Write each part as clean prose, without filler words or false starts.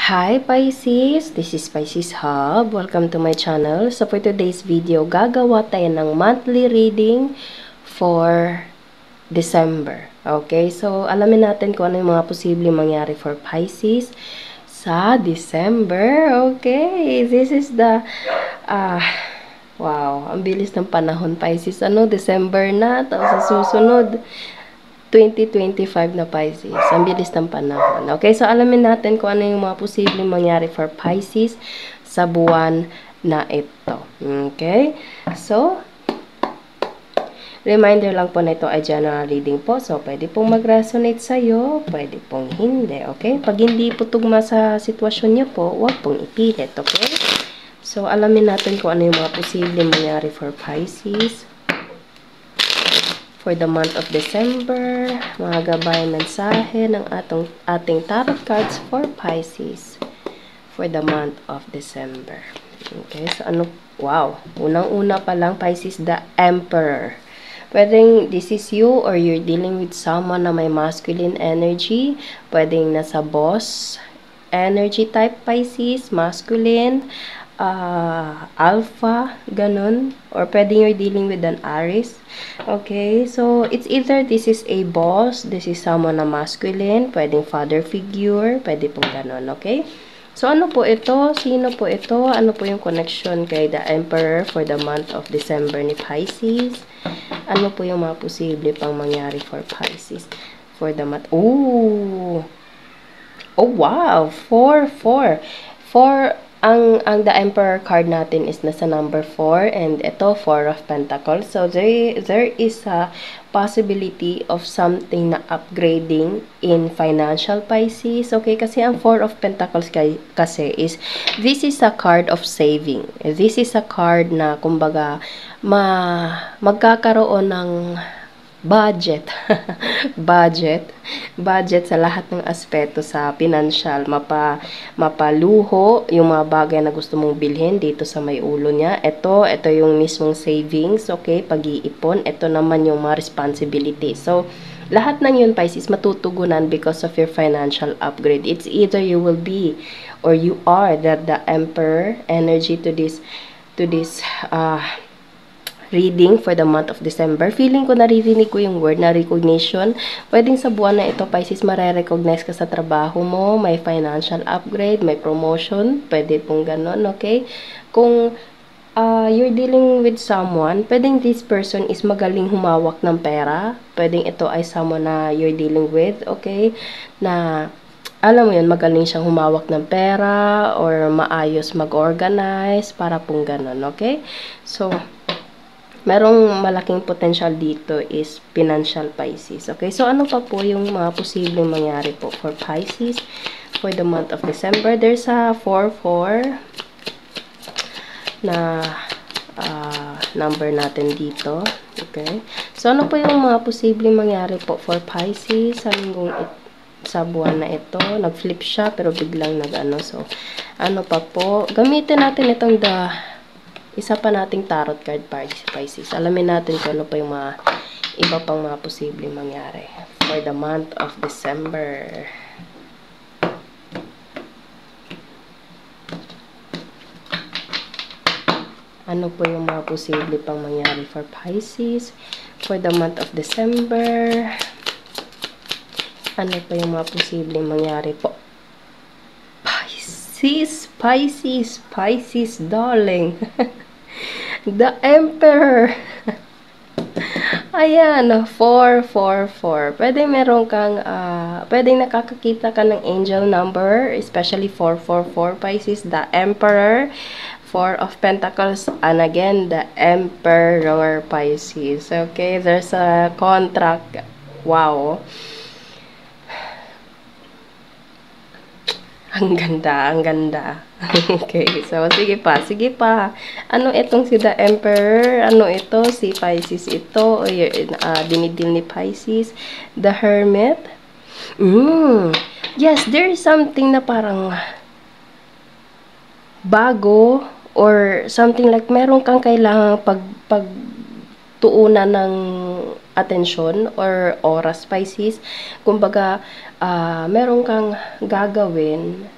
Hi Pisces! This is Pisces Hub. Welcome to my channel. So for today's video, gagawa tayo ng monthly reading for December. Okay? So alamin natin kung ano yung mga posibleng mangyari for Pisces sa December. Okay? This is the wow, ang bilis ng panahon Pisces. December na, tapos sa susunod 2025 na Pisces. Ang bilis ng panahon. Okay, so alamin natin kung ano yung mga posibleng mangyari for Pisces sa buwan na ito. Okay? So, reminder lang po na ito ay general reading po. So, pwede pong mag-resonate sa'yo, pwede pong hindi. Okay? Pag hindi po tugma sa sitwasyon niyo po, huwag pong ipilit. Okay? So, alamin natin kung ano yung mga posibleng mangyari for Pisces for the month of December, mga gabayan mensahe ng ating tarot cards for Pisces for the month of December. Okay, so wow, unang-una pa lang Pisces, the Emperor. Pwedeng this is you or you're dealing with someone na may masculine energy. Pwedeng nasa boss energy type Pisces, masculine, alpha, ganun. Or pwedeng you're dealing with an Aries. Okay, so it's either this is a boss, this is someone na masculine, pwedeng father figure, pwede pong ganun, okay? So ano po ito? Sino po ito? Ano po yung connection kay the Emperor for the month of December ni Pisces? Ano po yung mga posible pang mangyari for Pisces for the month? Oh wow, 4. Ang the Emperor card natin is nasa number 4 and ito 4 of Pentacles. So there is a possibility of something na upgrading in financial Pisces. Okay, kasi ang 4 of Pentacles kasi is this is a card of saving. This is a card na kumbaga magkakaroon ng budget. budget sa lahat ng aspeto sa financial, mapaluho yung mga bagay na gusto mong bilhin dito sa may ulo niya. Ito yung mismong savings, okay, pag-iipon. Ito naman yung mga responsibility. So lahat ng yun Pisces matutugunan because of your financial upgrade. It's either you will be or you are the Emperor energy to this reading for the month of December. Feeling ko naririnig ko yung word na recognition. Pwedeng sa buwan na ito, Pisces, mare-recognize ka sa trabaho mo, may financial upgrade, may promotion, pwede pong ganon, okay? Kung you're dealing with someone, pwedeng this person is magaling humawak ng pera, pwedeng ito ay someone na you're dealing with, okay? Na alam mo yun, magaling siyang humawak ng pera or maayos mag-organize, para pong ganon, okay? So, merong malaking potential dito is financial Pisces. Okay, so ano pa po yung mga posibleng mangyari po for Pisces for the month of December? There's a 4-4 na number natin dito. Okay, so ano po yung mga posibleng mangyari po for Pisces sa buwan na ito? Nag-flip siya pero biglang nag-ano. So, ano pa po? Gamitin natin itong isa pa nating tarot card Pisces. Alamin natin kung ano pa yung mga iba pang mga posibleng mangyari for the month of December. Ano po yung mga posible pang mangyari for Pisces for the month of December? Ano pa yung mga posibleng mangyari po? Pisces, darling. The Emperor. Ayan, 4. Pwede meron kang, pwedeng nakakakita ka ng angel number, especially 444 Pisces, the Emperor, 4 of Pentacles, and again, the Emperor Pisces. Okay, there's a contract. Wow. Ang ganda. Okay, so sige pa. Ano itong si the Emperor? Ano ito? Si Pisces ito? O dinidil ni Pisces? The Hermit? Yes, there is something na parang bago or something like meron kang kailangang pagtuunan ng atensyon or oras Pisces. Kumbaga, meron kang gagawin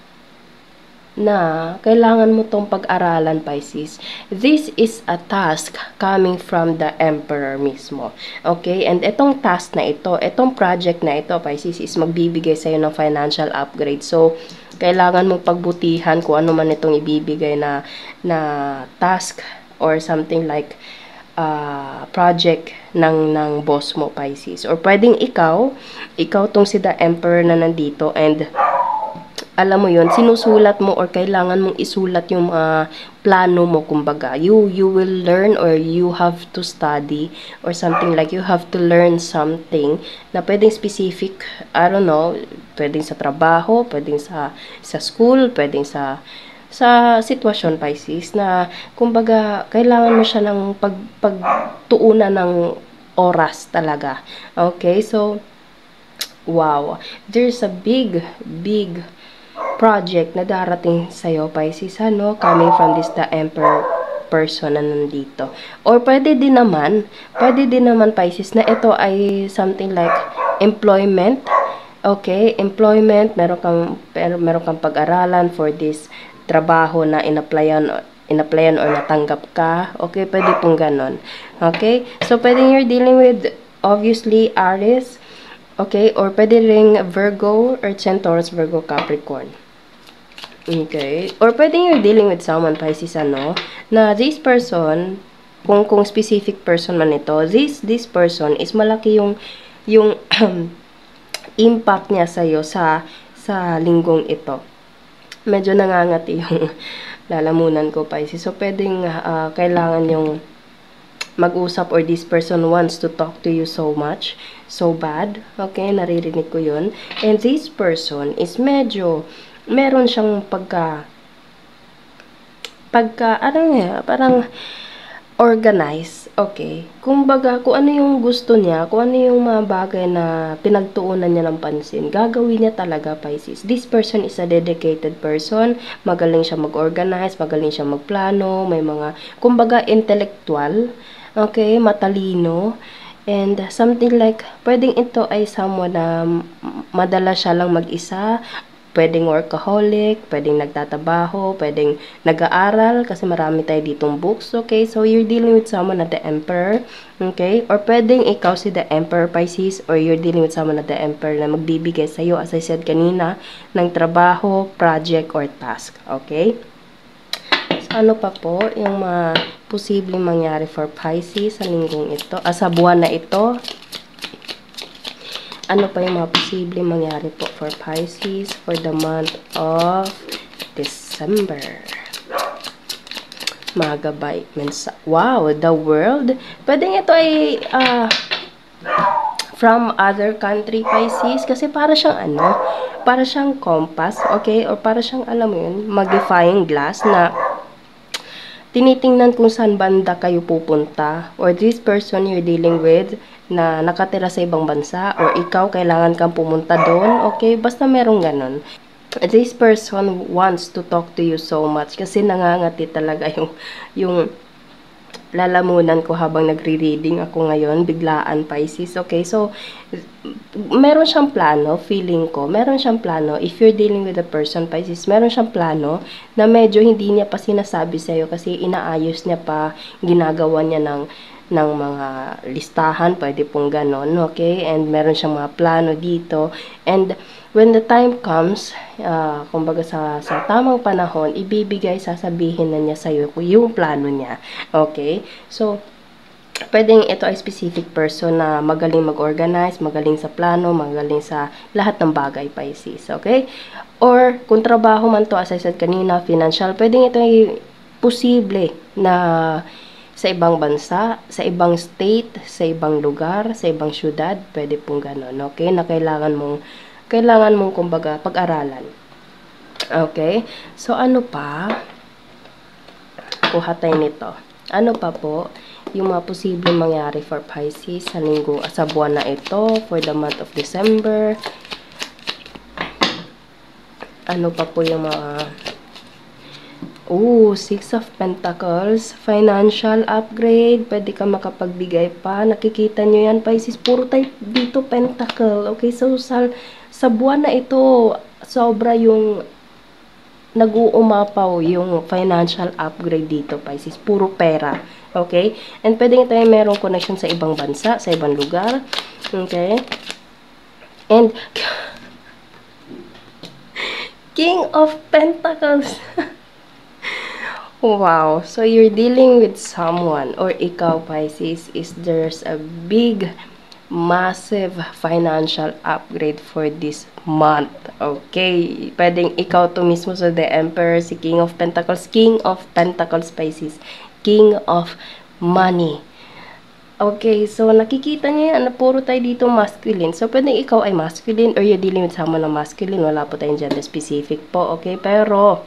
na kailangan mo tong pag-aralan, Pisces. This is a task coming from the Emperor mismo. Okay? And itong task na ito, itong project na ito, Pisces, is magbibigay sa'yo ng financial upgrade. So, kailangan mong pagbutihan kung ano man itong ibibigay na task or something like project ng boss mo, Pisces. Or pwedeng ikaw tong si the Emperor na nandito, and alam mo yon, sinusulat mo or kailangan mong isulat yung plano mo, kumbaga. You will learn or you have to study or something like you have to learn something na pwedeng specific, I don't know, pwedeng sa trabaho, pwedeng sa school, pwedeng sa sitwasyon, Pisces, na kumbaga kailangan mo siya ng pagtuunan ng oras talaga. Okay, so wow, there's a big project na darating sa'yo, Pisces, coming from this the Emperor person na nandito. Or pwede din naman, Pisces, na ito ay something like employment. Okay, employment, meron kang pag-aralan for this trabaho na in-applyan or natanggap ka. Okay, pwede pong ganon. Okay, so pwede you're dealing with, obviously, Aries. Okay, or pwede ring Virgo or Centaurus, Virgo, Capricorn. Okay, or pwede you're dealing with someone, Pisces, na this person, kung specific person man ito, this person is malaki yung impact niya sa'yo sa linggong ito. Medyo nangangati yung lalamunan ko, Pisces. So, pwedeng kailangan yung mag-usap or this person wants to talk to you so much, so bad. Okay, naririnig ko yun. And this person is medyo, meron siyang parang organize. Okay, kumbaga, kung ano yung gusto niya, kung ano yung mga bagay na pinagtuunan niya ng pansin, gagawin niya talaga, Pisces. This person is a dedicated person, magaling siya mag-organize, magaling siya magplano, may mga, kumbaga, intellectual, okay, matalino, and something like, pwedeng ito ay someone na madala siya lang mag-isa, pwedeng workaholic, pwedeng nagtatabaho, pwedeng nag-aaral, kasi marami tayo ditong books, okay? So, you're dealing with someone at the Emperor, okay? Or pwedeng ikaw si the Emperor, Pisces, or you're dealing with someone at the Emperor na magbibigay sa'yo, as I said kanina, ng trabaho, project, or task, okay? So, ano pa po yung mga posibleng mangyari for Pisces sa linggong ito, sa buwan na ito? Ano pa yung mga posibleng mangyari po for Pisces for the month of December? Mga gabay. Wow, the world. Pwedeng ito ay from other country, Pisces. Kasi para siyang para siyang compass, okay? Or para siyang, alam mo yun, magnifying glass na tinitingnan kung saan banda kayo pupunta. Or this person you're dealing with na nakatira sa ibang bansa, or ikaw kailangan kang pumunta doon, okay? Basta merong ganon. This person wants to talk to you so much kasi nangangati talaga yung lalamunan ko habang nagre-reading ako ngayon, biglaan, Pisces, okay? So, meron siyang plano, feeling ko, meron siyang plano. If you're dealing with a person, Pisces, meron siyang plano na medyo hindi niya pa sinasabi sa'yo kasi inaayos niya pa, ginagawa niya ng mga listahan, pwede pong ganon, okay? And meron siyang mga plano dito. And when the time comes, kumbaga sa tamang panahon, sasabihin na niya sa'yo yung plano niya, okay? So, pwedeng ito ay specific person na magaling mag-organize, magaling sa plano, magaling sa lahat ng bagay, Pisces, okay? Or, kung trabaho man to, as I said kanina, financial, pwedeng ito ay posible na sa ibang bansa, sa ibang state, sa ibang lugar, sa ibang syudad, pwede pong ganon, okay? Na kailangan mong kumbaga pag-aralan. Okay? So, ano pa? Kuha tayo nito. Ano pa po yung mga posibleng mangyari for Pisces sa buwan na ito, for the month of December? Ano pa po yung mga Six of Pentacles, financial upgrade, pwede ka makapagbigay pa. Nakikita nyo yan, Pisces, puro tayo dito Pentacle. Okay, so sa buwan na ito, sobra yung nag-uumapaw yung financial upgrade dito, Pisces. Puro pera. Okay? And pwedeng tayo merong connection sa ibang bansa, sa ibang lugar. Okay? And King of Pentacles. Wow. So, you're dealing with someone or ikaw, Pisces, is there's a big, massive financial upgrade for this month. Okay. Pwedeng ikaw to mismo sa The Emperor, si King of Pentacles. King of Pentacles, Pisces. King of Money. Okay, so nakikita niyo yan na puro tayo dito masculine. So, pwedeng ikaw ay masculine or you're dealing with someone na masculine. Wala po tayong gender specific po, okay? Pero,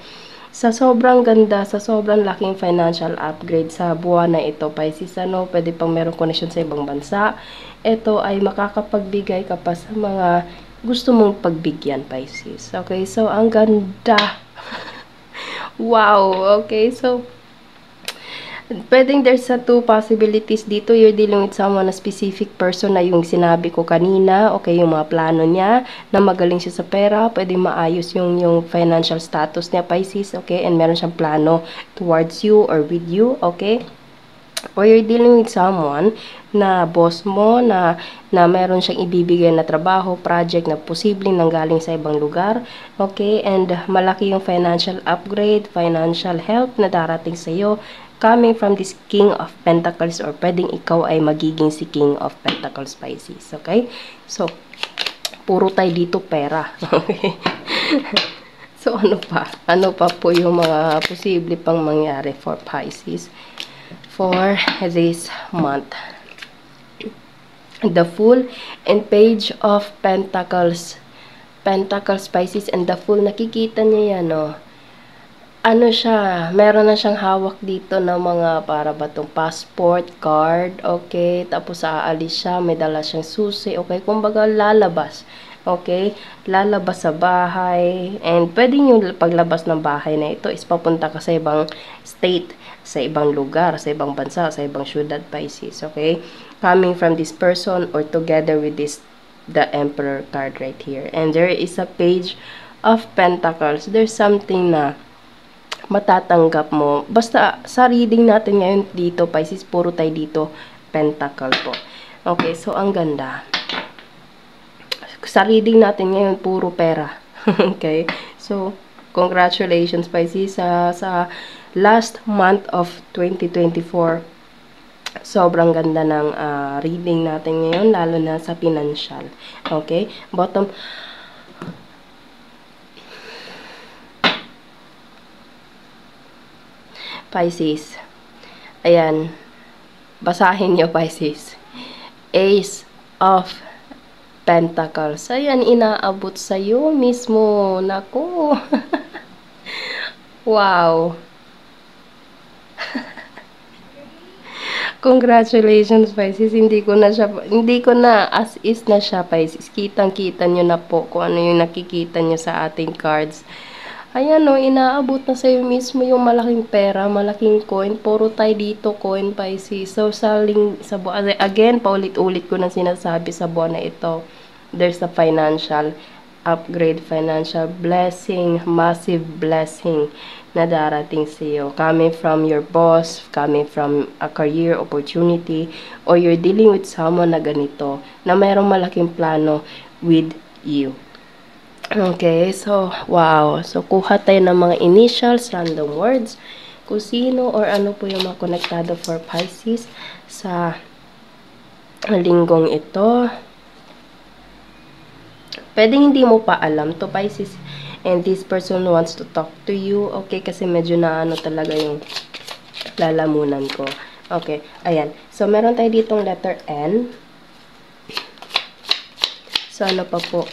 sa sobrang ganda, sa sobrang laking financial upgrade sa buwan na ito, Pisces, pwede pang meron connection sa ibang bansa. Ito ay makakapagbigay ka pa sa mga gusto mong pagbigyan, Pisces. Okay, so ang ganda. Wow, okay, so pwedeng there's two possibilities dito. You're dealing with someone, a specific person na yung sinabi ko kanina. Okay, yung mga plano niya, na magaling siya sa pera. Pwedeng maayos yung financial status niya, Pisces. Okay, and meron siyang plano towards you or with you. Okay, or you're dealing with someone na boss mo, na meron siyang ibibigay na trabaho, project na posibleng nanggaling sa ibang lugar. Okay, and malaki yung financial upgrade, financial help na darating sa iyo coming from this King of Pentacles, or pwedeng ikaw ay magiging si King of Pentacles, Pisces. Okay? So, puro tayo dito pera. Okay? So, ano pa? Ano pa po yung mga posible pang mangyari for Pisces for this month? The Fool and Page of Pentacles. Pentacles, Pisces, and the Fool. Nakikita niyo yan, no? Ano siya, meron na siyang hawak dito ng mga para ba itong passport, card, okay, tapos aalis siya, may dala siyang susi, okay, kumbaga lalabas, okay, lalabas sa bahay, and pwedeng yung paglabas ng bahay na ito is papunta ka sa ibang state, sa ibang lugar, sa ibang bansa, sa ibang syudad, Pisces, okay, coming from this person or together with this, the Emperor card right here, and there is a Page of Pentacles. There's something na matatanggap mo. Basta sa reading natin ngayon dito, Pisces, puro tayo dito pentacle po. Okay, so ang ganda. Sa reading natin ngayon, puro pera. Okay, so congratulations, Pisces, sa last month of 2024. Sobrang ganda ng reading natin ngayon, lalo na sa financial. Okay, bottom Pisces. Ayan. Basahin nyo, Pisces. Ace of Pentacles. Ayan, inaabot sa'yo mismo. Naku. Wow. Congratulations, Pisces. Hindi ko na as is na siya, Pisces. Kitang-kita nyo na po kung ano yung nakikita nyo sa ating cards. Ayan, no, inaabot na sa'yo mismo yung malaking pera, malaking coin. Puro tayo dito, coin, Pisces. So, again, paulit-ulit ko na sinasabi sa buwan na ito, there's a financial upgrade, financial blessing, massive blessing na darating sa iyo. Coming from your boss, coming from a career opportunity, or you're dealing with someone na ganito, na mayroong malaking plano with you. Okay, so, wow. So, kuha tayo ng mga initials, random words, kung sino or ano po yung mga konektado for Pisces sa linggong ito. Pwedeng hindi mo pa alam to, Pisces, and this person wants to talk to you. Okay, kasi medyo na ano talaga yung lalamunan ko. Okay, ayan. So, meron tayo ditong letter N. So, ano pa po?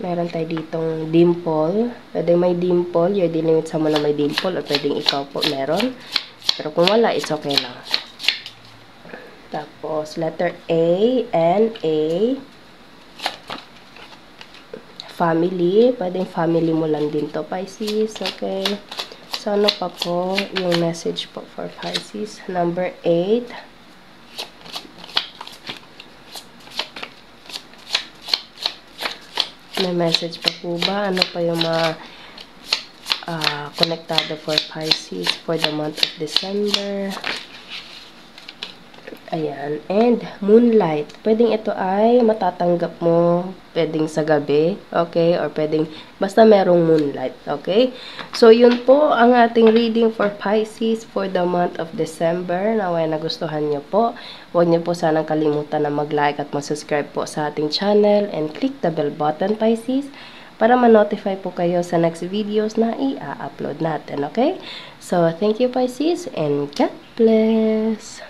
Meron tayo ditong dimple. Pwede may dimple. You're dealing with someone na may dimple. O pwedeng ikaw po meron. Pero kung wala, it's okay lang. Tapos, letter A, N, A. Family. Pwedeng family mo lang din to, Pisces. Okay. So, ano pa po yung message po for Pisces? Number 8. May message pa po ba? Ano pa yung mga konektado for Pisces for the month of December. Ayan. And moonlight. Pwedeng ito ay matatanggap mo. Pwedeng sa gabi. Okay? Or pwedeng basta merong moonlight. Okay? So, yun po ang ating reading for Pisces for the month of December. Naway nagustuhan nyo po. Huwag nyo po sanang kalimutan na mag-like at mag-subscribe po sa ating channel. And click the bell button, Pisces, para ma-notify po kayo sa next videos na i-upload natin. Okay? So, thank you, Pisces. And God bless.